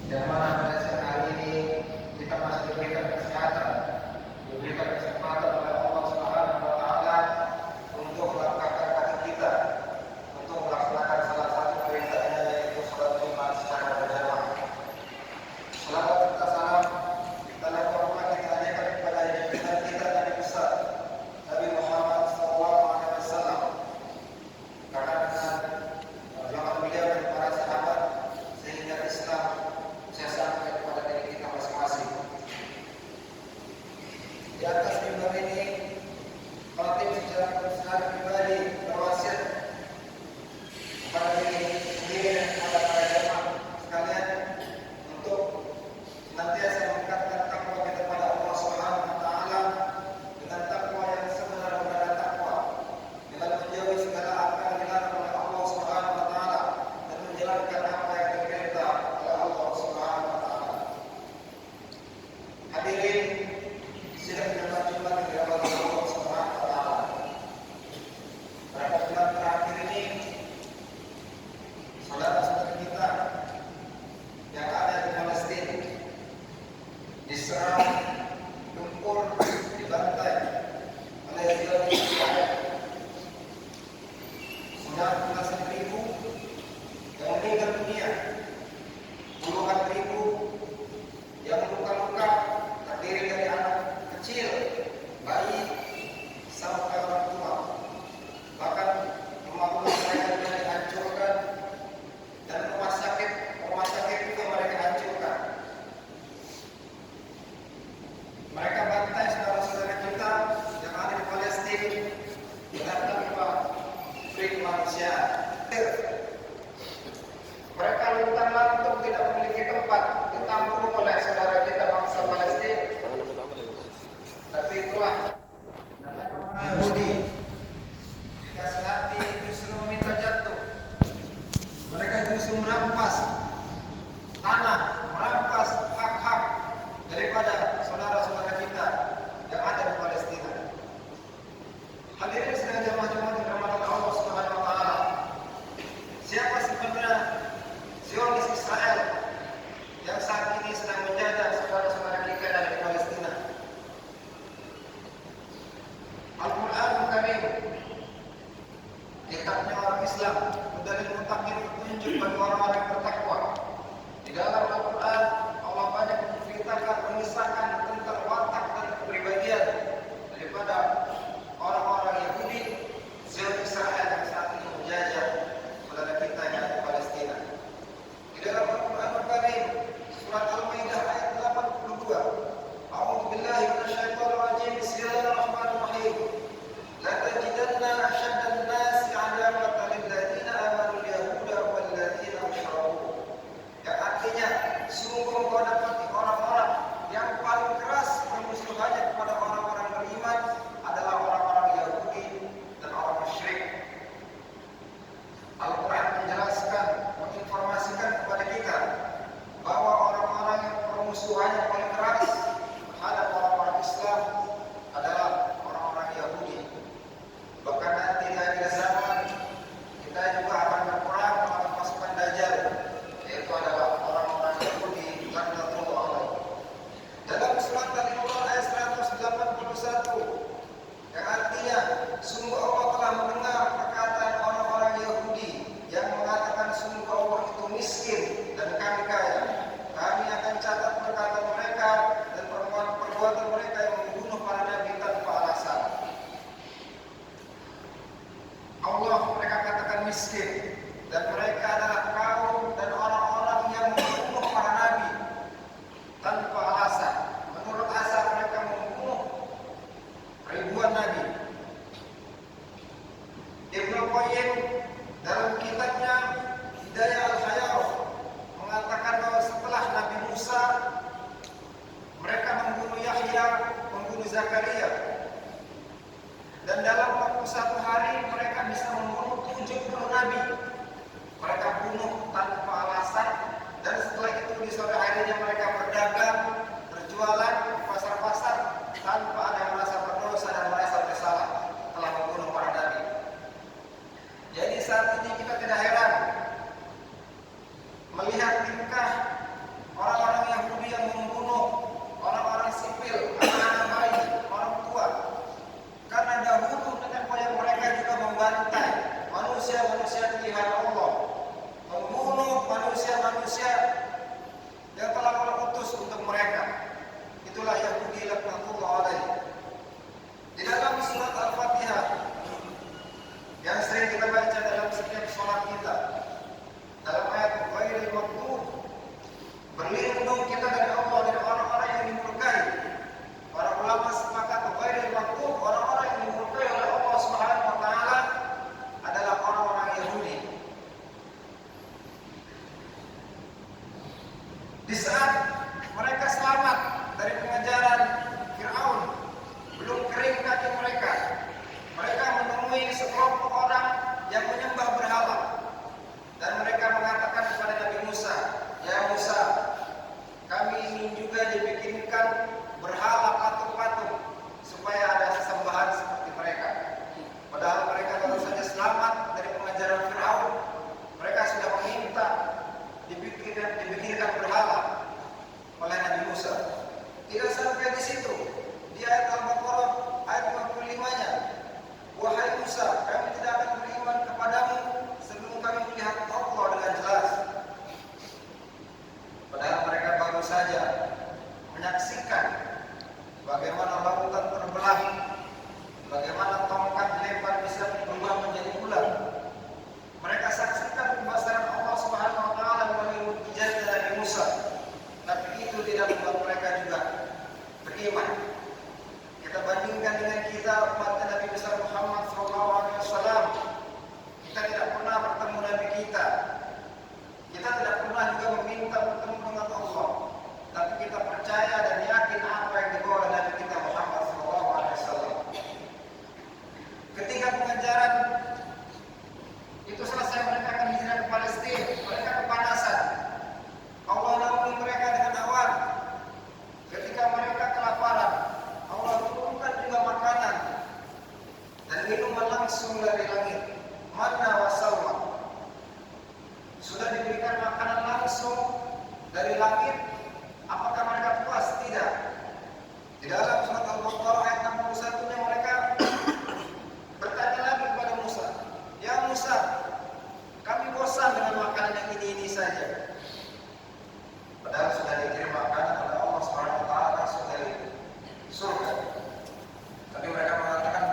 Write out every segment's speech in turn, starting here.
yang mana pada siang hari ini kita masih diberikan kesehatan, diberikan kesempatan oleh Allah Subhanahu wa taala untuk melangkahkan kaki kita untuk melaksanakan salah satu perintahnya, yaitu salat Jumat secara berjamaah. Selawat serta salam dan rahmat kita hadirkan kepada junjungan kita Nabi besar Nabi Muhammad SAW, karena dengan perjuangan beliau dan para sahabat sehingga Islam bisa sampai kepada diri kita masing-masing. Di atas mimbar ini, khatib secara pribadi berwasiat kepada diri sendiri dan kepada para jemaah sekalian untuk senantiasa meningkatkan takwa kita kepada Allah Subhanahu wa taala dengan takwa yang sebenar-benarnya takwa, dengan menjauhi segala apa yang dilarang oleh Allah Subhanahu wa taala dan menjalankan apa yang diperintah oleh Allah Subhanahu wa taala. Hadirin sidang Jumat Jumat yang dirahmati Allah Subhanahu wa taala. Pada bulan terakhir ini, saudara-saudara kita yang ada di Palestina diserang, tempur, dibantai oleh Zionis Israel. Sudah belasan ribu yang meninggal dunia, puluhan ribu yang luka-luka, terdiri dari anak kecil, bayi, sampai orang tua. Bahkan rumah-rumah mereka juga dihancurkan dan rumah sakit juga mereka hancurkan. Mereka bantai saudara-saudara kita yang ada di Palestina dengan tanpa kemanusiaan. Mereka luntang-lantung tidak memiliki tempat ditampung oleh saudara kita bangsa Palestina. Tapi itulah Yahudi dikasih hati justru meminta jatuh. Mereka justru merampas tanah, merampas hak-hak daripada saudara-saudara kita yang ada di Palestina. Hadirin sekalian jemaah Jumat yang dirahmati Allah Subhanahu wa taala. Siapa sebenarnya Zionis Israel yang saat ini sedang menjajah saudara-saudara kita yang ada di Palestina? Al-Qur'anul Karim, kitabnya orang Islam, dalil mutakin, petunjuk bagi orang-orang yang bertakwa. Di dalam Al-Quran, Allah banyak menceritakan, mengisahkan tentang watak dan kepribadian daripada orang-orang Yahudi, Zionis Israel yang saat ini menjajah saudara kita yang ada di Palestina. Di dalam Al-Quranul Karim, surat Al-Maidah ayat 82, A'udzu billahi minasyaitonir rajim. Bismillahirrahmanirrahim. La tajidanna asyaddan nasi 'adawatan lil ladzina amanu al-yahuda wal ladzina asyraku. Yang artinya, sungguh engkau dapati orang-orang yang paling keras permusuhannya kepada orang-orang beriman adalah orang-orang Yahudi dan orang musyrik. Al-Quran menjelaskan, menginformasikan kepada kita bahwa orang-orang yang permusuhannya paling keras terhadap orang-orang Islam adalah orang-orang Yahudi. Bahkan nanti di akhir zaman kita juga akan berperang melawan pasukan Dajjal, yaitu adalah orang-orang Yahudi yang Di saat mereka selamat dari pengejaran Fir'aun, belum kering kaki mereka, mereka menemui sekelompok orang yang menyembah berhala. Dan mereka mengatakan kepada Nabi Musa, "Ya Musa, kami ingin juga dibikinkan berhala patung-patung supaya ada sesembahan seperti mereka." Padahal mereka baru saja selamat dari pengajaran Fir'aun. Mereka sudah meminta dibikinkan berhala oleh Nabi Musa. Tidak sampai di situ. Di ayat Al-Baqarah ayat 55-nya, "Wahai Musa, kami tidak akan beriman kepadamu sebelum kami melihat Allah dengan jelas." Padahal mereka baru saja menyaksikan bagaimana lautan terbelah, bagaimana tongkat dilempar bisa berubah menjadi bulan. Mereka saksikan pembesaran Allah Subhanahu wa taala melalui mukjizat Nabi Musa. Tapi itu tidak membuat mereka juga beriman. Kita bandingkan dengan kita umat Nabi besar Muhammad SAW. Kita tidak pernah bertemu Nabi kita. Kita tidak pernah juga meminta bertemu dengan Allah. Tapi kita percaya dan yakin apa yang dibawa oleh Nabi kita Muhammad SAW. Ketika pengajaran itu selesai, mereka akan hijrah ke Palestina. Mereka kepanasan. Allah naungi mereka dengan awan. Ketika mereka kelaparan, Allah turunkan juga makanan dan minuman langsung dari langit, manna wa salwa. Sudah diberikan makanan langsung dari langit, apakah mereka puas? Tidak. Di dalam surat Al-Baqarah ayat 61-nya mereka bertanya lagi kepada Musa, "Ya Musa, kami bosan dengan makanan yang ini saja." Padahal sudah dikirim makanan oleh Allah Subhanahu wa taala langsung dari surga. Tapi mereka mengatakan,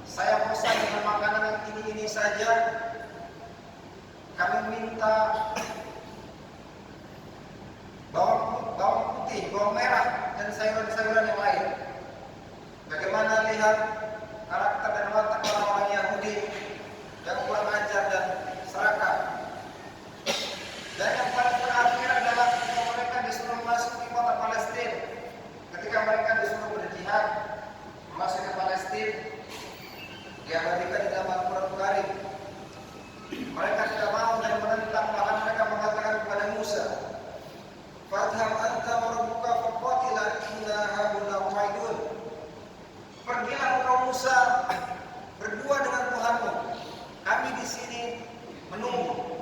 "Saya bosan dengan makanan yang ini saja. Kami minta bawang putih, bawang merah, dan sayuran-sayuran yang lain." Bagaimana lihat karakter dan watak orang-orang Yahudi yang kurang ajar dan serakah. Dan yang paling terakhir adalah ketika mereka disuruh masuk di kota Palestina. Ketika mereka disuruh berjihad masuk ke Palestina, diabadikan di dalam Al-Quran Karim. Mereka tidak mau dan menentang, bahkan mereka mengatakan kepada Musa, "Fadhhab anta wa rabbuka faqatila inna hauna qaidun." Pergilah engkau Musa berdua dengan Tuhanmu. Kami di sini menunggu.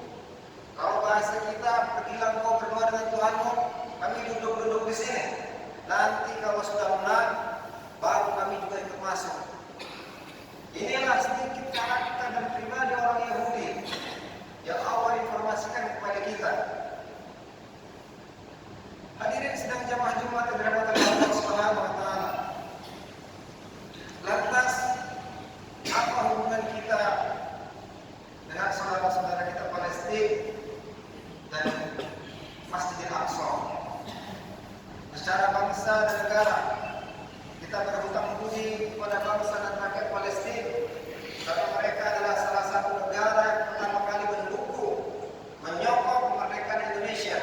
Kalau bahasa kita, pergilah engkau berdua dengan Tuhanmu, kami duduk-duduk di sini. Nanti kalau sudah menang, baru kami juga ikut masuk. Inilah sedikit karakter dan pribadi orang Yahudi yang Allah informasikan kepada kita. Hadirin sedang jamaah Jumat yang dirahmati Allah Subhanahu wa taala. Lantas, apa hubungan kita dengan saudara-saudara kita Palestina dan Masjidil Aqsa? Secara bangsa dan negara, kita berhutang budi kepada bangsa dan rakyat Palestina karena mereka adalah salah satu negara yang pertama kali mendukung, menyokong kemerdekaan Indonesia.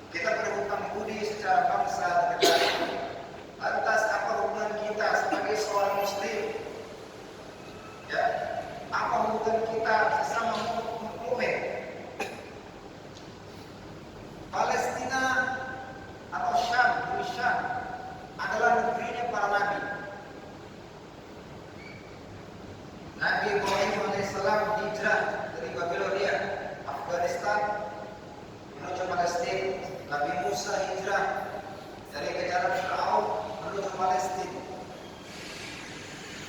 Kita berhutang budi secara bangsa dan negara. Lantas apa hubungan kita sebagai seorang Muslim? Ya, apa hubungan kita sesama mukmin? Palestina atau Syam, bumi Syam adalah negerinya para nabi. Nabi Ibrahim alaihissalam hijrah dari Babilonia, Afghanistan menuju Palestina. Nabi Musa hijrah dari kejaran Fir'aun menuju Palestina.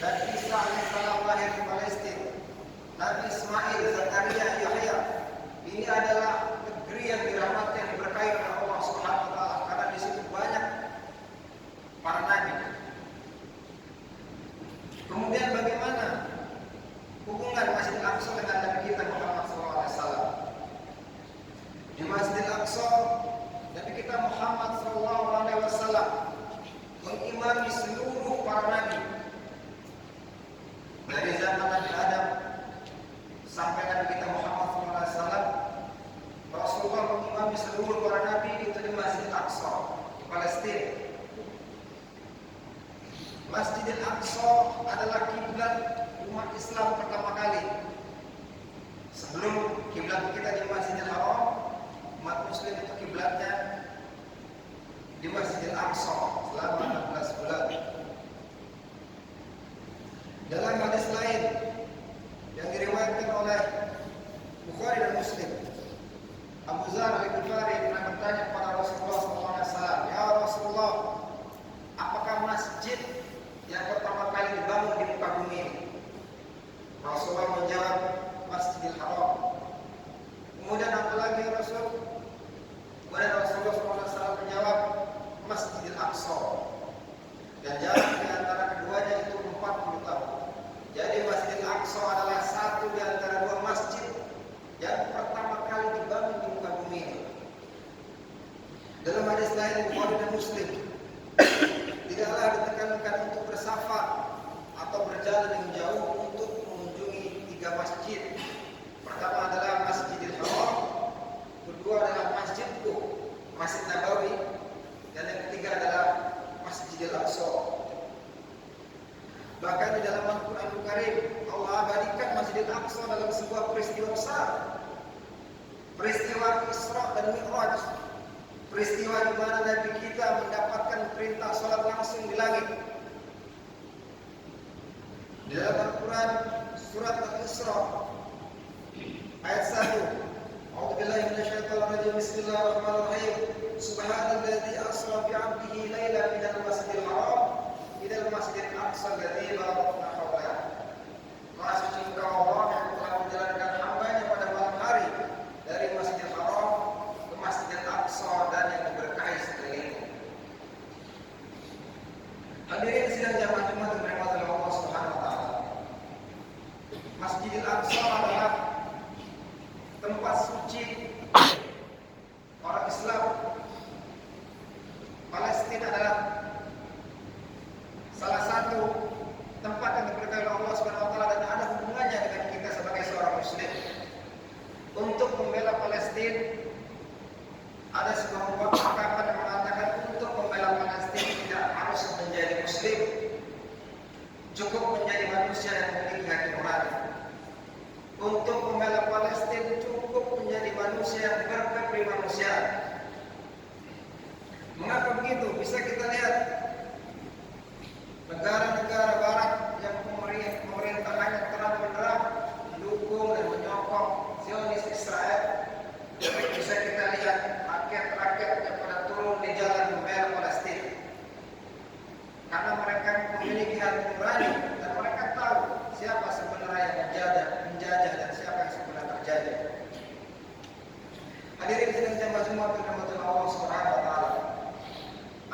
Dan Isa alaihissalam lahir di Palestina. Nabi Ismail, Zakaria, Yahya, ini adalah negeri yang dirahmati, yang diberkahi oleh Allah Subhanahu wa taala karena di situ banyak para nabi. Kemudian bagaimana hubungan Masjidil Aqsa dengan Nabi kita Muhammad SAW? Di Masjidil Aqsa, Nabi kita Muhammad SAW mengimami seluruh para nabi. Dari zaman Nabi Adam sampai Nabi kita Muhammad SAW, Rasulullah mengimami Nabi seluruh para nabi itu di Masjid Al-Aqsa di Palestina. Masjid Al-Aqsa adalah kiblat umat Islam pertama kali. Sebelum kiblat kita di Masjidil Haram, umat Muslim itu kiblatnya di Masjid Al-Aqsa selama 16 bulan. Dalam hadis lain yang diriwayatkan oleh Bukhari dan Muslim, Abu Dzar Al-Ghifari pernah bertanya kepada Rasulullah SAW, "Ya Rasulullah, apakah masjid yang pertama kali dibangun di muka bumi ini?" Rasulullah menjawab, Masjidil Haram. Kemudian apa lagi ya Rasul? Kemudian Rasulullah SAW menjawab, Masjidil Aqsa. Dan jarak di antara keduanya itu 40 tahun. Jadi Masjidil Aqsa adalah satu di antara dua masjid yang pertama kali dibangun di muka bumi ini. Dalam hadis lain Bukhari dan Muslim, tidaklah ditekankan untuk bersafar atau berjalan yang jauh untuk mengunjungi 3 masjid. Pertama adalah Masjidil Haram, kedua adalah Masjidku, Masjid Nabawi, dan yang ketiga adalah Masjidil Aqsa. Bahkan di dalam Al-Quran Al-Karim, Allah abadikan Masjidil Aqsa dalam sebuah peristiwa besar, peristiwa Isra dan Mi'raj, peristiwa di mana Nabi kita mendapatkan perintah salat langsung di langit. Di dalam Al-Quran surat Al-Isra ayat 1, A'udzubillahi minasyaitonir rajim. Bismillahirrahmanirrahim. Subhanalladzi asra bi 'abdihi lailan minal masjidil haram ilal masjidil aqsa alladzi barakna hawlahu. Maha suci Engkau Allah yang telah menjalankan hamba-Nya pada malam hari dari Masjidil Haram ke Masjidil Aqsa dan yang diberkahi sekelilingnya. Hadirin sidang jamaah Jumat yang dirahmati oleh Allah Subhanahu wa taala. Masjidil Aqsa adalah tempat suci orang Islam. Palestina adalah salah satu tempat yang diberkahi oleh Allah Subhanahu wa taala dan ada hubungannya dengan kita sebagai seorang muslim. Untuk membela Palestina ada sebuah ungkapan yang mengatakan untuk membela Palestina tidak harus menjadi muslim, cukup menjadi manusia yang memiliki hati nurani. Untuk membela Palestina cukup menjadi manusia yang berkepribadian. Mengapa begitu? Bisa kita lihat negara-negara barat yang pemerintahannya terang-benderang mendukung dan menyokong Zionis Israel. Bisa kita lihat rakyat-rakyat yang pada turun di jalan membela Palestina karena mereka memiliki hati nurani dan mereka tahu siapa sebenarnya yang menjajah dan siapa yang sebenarnya terjadi. Hadirin sidang jamaah Jumat yang dirahmati Allah Subhanahu wa taala.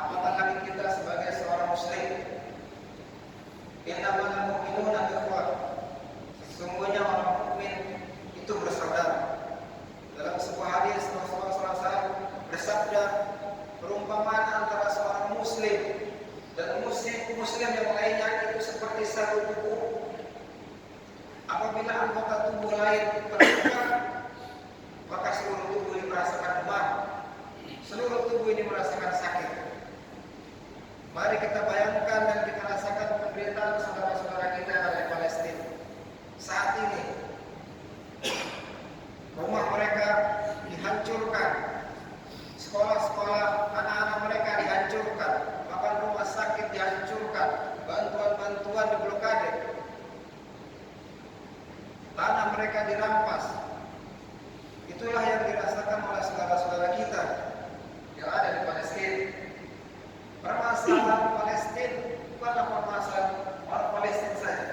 Apatah lagi kita sebagai seorang muslim? Innamal mu'minuna ikhwah. Sesungguhnya orang mukmin itu bersaudara. Dalam sebuah hadis Rasulullah SAW bersabda, perumpamaan antara seorang muslim dan muslim yang lainnya itu seperti satu tubuh. Apabila anggota tubuh lain terluka, maka seluruh tubuh ini merasakan demam. Seluruh tubuh ini merasakan sakit. Mari kita bayangkan dan kita rasakan penderitaan saudara-saudara kita yang ada di Palestina. Saat ini rumah mereka dihancurkan, sekolah-sekolah anak-anak mereka dihancurkan, bahkan rumah sakit dihancurkan, bantuan-bantuan diblokade, tanah mereka dirampas. Itulah yang dirasakan oleh saudara-saudara kita yang ada di Palestina. Permasalahan Palestina bukanlah permasalahan orang Palestina saja,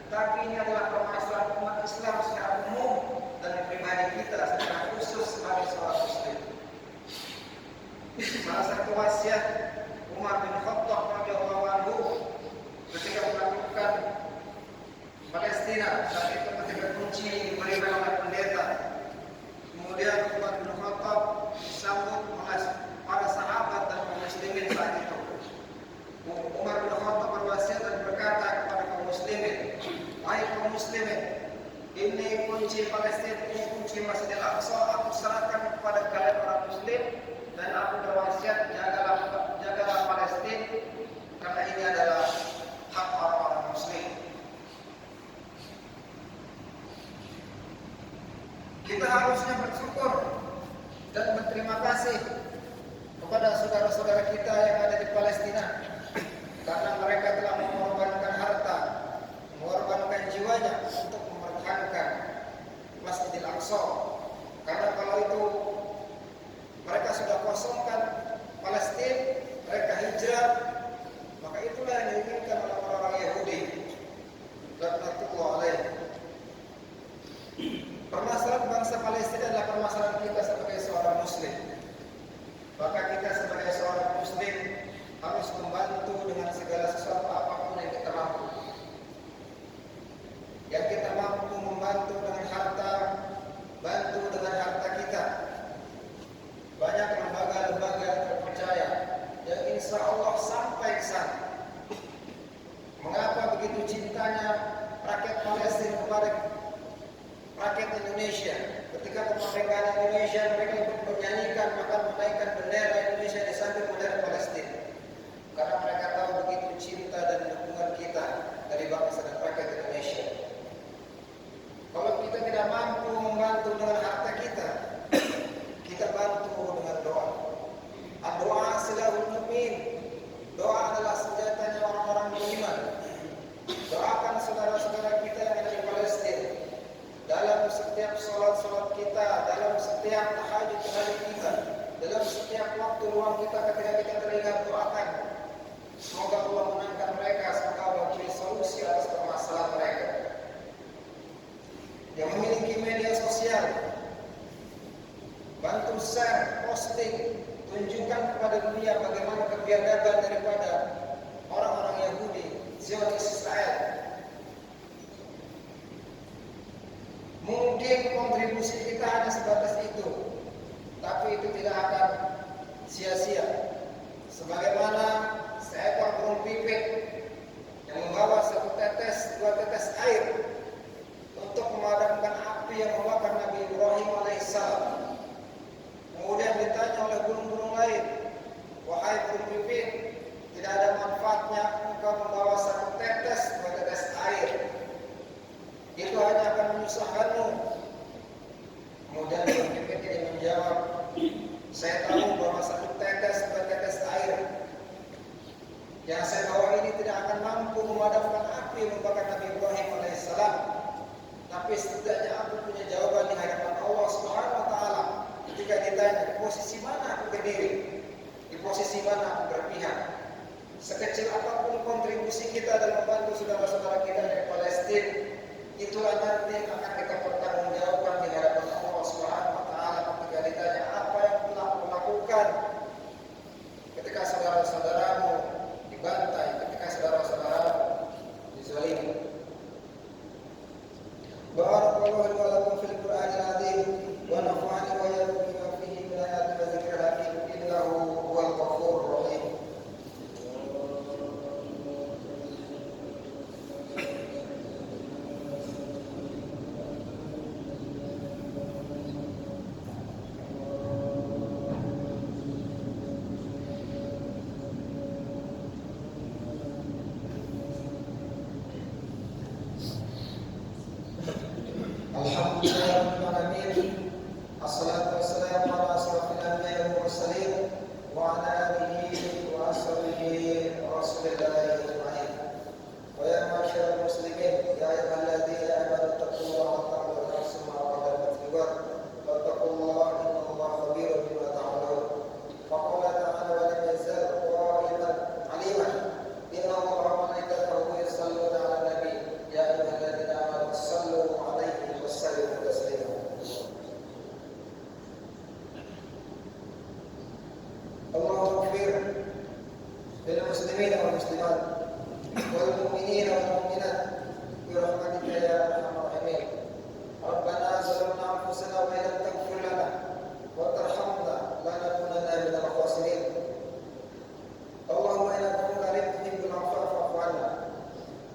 tapi ini adalah permasalahan umat Islam secara umum dan pribadi kita secara khusus sebagai seorang muslim. Salah satu wasiat Umar bin Khattab radhiyallahu anhu ketika melakukan Palestina, saat itu ketika kunci diberikan oleh pendeta, kemudian Umar bin Khattab disambut oleh para sahabat dan kaum muslimin saat itu. Umar bin Khattab berwasiat dan berkata kepada kaum muslimin, "Wahai kaum muslimin, ini kunci Palestina, ini kunci Masjidil Aqsa, aku serahkan kepada kalian orang muslim kasih kepada saudara-saudara kita yang ada di Palestina, karena mereka telah mengorbankan harta, mengorbankan jiwanya untuk mempertahankan Masjidil Aqsa. Karena kalau itu mereka sudah kosongkan Palestina, mereka hijrah, maka itulah yang diinginkan oleh orang-orang Yahudi. Laknatullah alaih. Permasalahan bangsa Palestina adalah permasalahan kita sebagai seorang Muslim. Maka kita sebagai seorang Muslim harus membantu dengan segala sesuatu apapun yang kita mampu. Yang kita mampu membantu dengan harta, bantu dengan harta kita. Banyak lembaga-lembaga yang terpercaya yang insya Allah sampai ke sana. Mengapa begitu cintanya rakyat Palestina kepada rakyat Indonesia? Ketika kemerdekaan Indonesia, mereka ikut menyanyikan, bahkan menaikkan bendera Indonesia di samping bendera Palestina. Karena mereka tahu begitu cinta dan dukungan kita dari bangsa dan rakyat Indonesia. Kalau kita tidak mampu membantu dengan harta kita, kita bantu dengan doa. Doa silahul mu'min. Doa adalah senjatanya orang-orang beriman. Doakan saudara-saudara kita yang ada di Palestina. Dalam setiap sholat kita, dalam setiap tahajud kita, dalam setiap waktu luang kita ketika kita teringat, doakan. Semoga Allah menangkan mereka, semoga Allah beri solusi atas permasalahan mereka. Yang memiliki media sosial, bantu share, posting, tunjukkan kepada dunia bagaimana kebiadaban daripada orang-orang Yahudi, Zionis Israel. Mungkin kontribusi kita hanya sebatas itu, tapi itu tidak akan sia-sia. Sebagaimana seekor burung pipit yang membawa dua tetes air untuk memadamkan api yang membakar Nabi Ibrahim alaihissalam. Kemudian ditanya oleh burung-burung lain, wahai burung pipit, tidak ada manfaatnya engkau membawa dua tetes air. Itu hanya akan menyusahkanmu. Kemudian burung pipit ini menjawab, saya tahu bahwa dua tetes air yang saya bawa ini tidak akan mampu memadamkan api yang membakar Nabi Ibrahim alaihissalam. Tapi setidaknya aku punya jawaban di hadapan Allah Subhanahu wa taala. Ketika ditanya, di posisi mana aku berdiri? Di posisi mana aku berpihak? Sekecil apapun kontribusi kita dalam membantu saudara-saudara kita dari Palestina, itulah nanti yang akan kita pertanggungjawabkan di hadapan Allah Subhanahu wa taala ketika ditanya apa yang telah aku lakukan ketika saudara-saudaramu dibantai, ketika saudara-saudaramu dizalimi. Barakallahu wa lakum fil Qur'anil azim wa nafa'ani wa iyyakum bima fihi min ayatin wa dzikril hakim innahu huwal ghafurur rahim. Alhamdulillahirrahmanirrahim. Assalatu wassalamu ala asrafil anbiya'i wal mursalin wa ala alihi wa ashabihi rasulillahi ajma'in. Wa ya ma'asyiral muslimin, ya ayyuhalladzina amanu taqullaha haqqa tuqatih wa la tamutunna wattaqullaha innallaha khabirun bima ta'malun. Faqala ta'ala wa lam yazal qa'iman 'aliman innallaha wa malaikatahu yusalluna 'alan nabi ya ayyuhalladzina amanu sallu 'alaihi wa sallimu taslima. Allahumma ighfir lil muslimina wal muslimat wal mu'minina wal mu'minat bi rahmatika ya arhamar rahimin. Rabbana zalamna anfusana wa in lam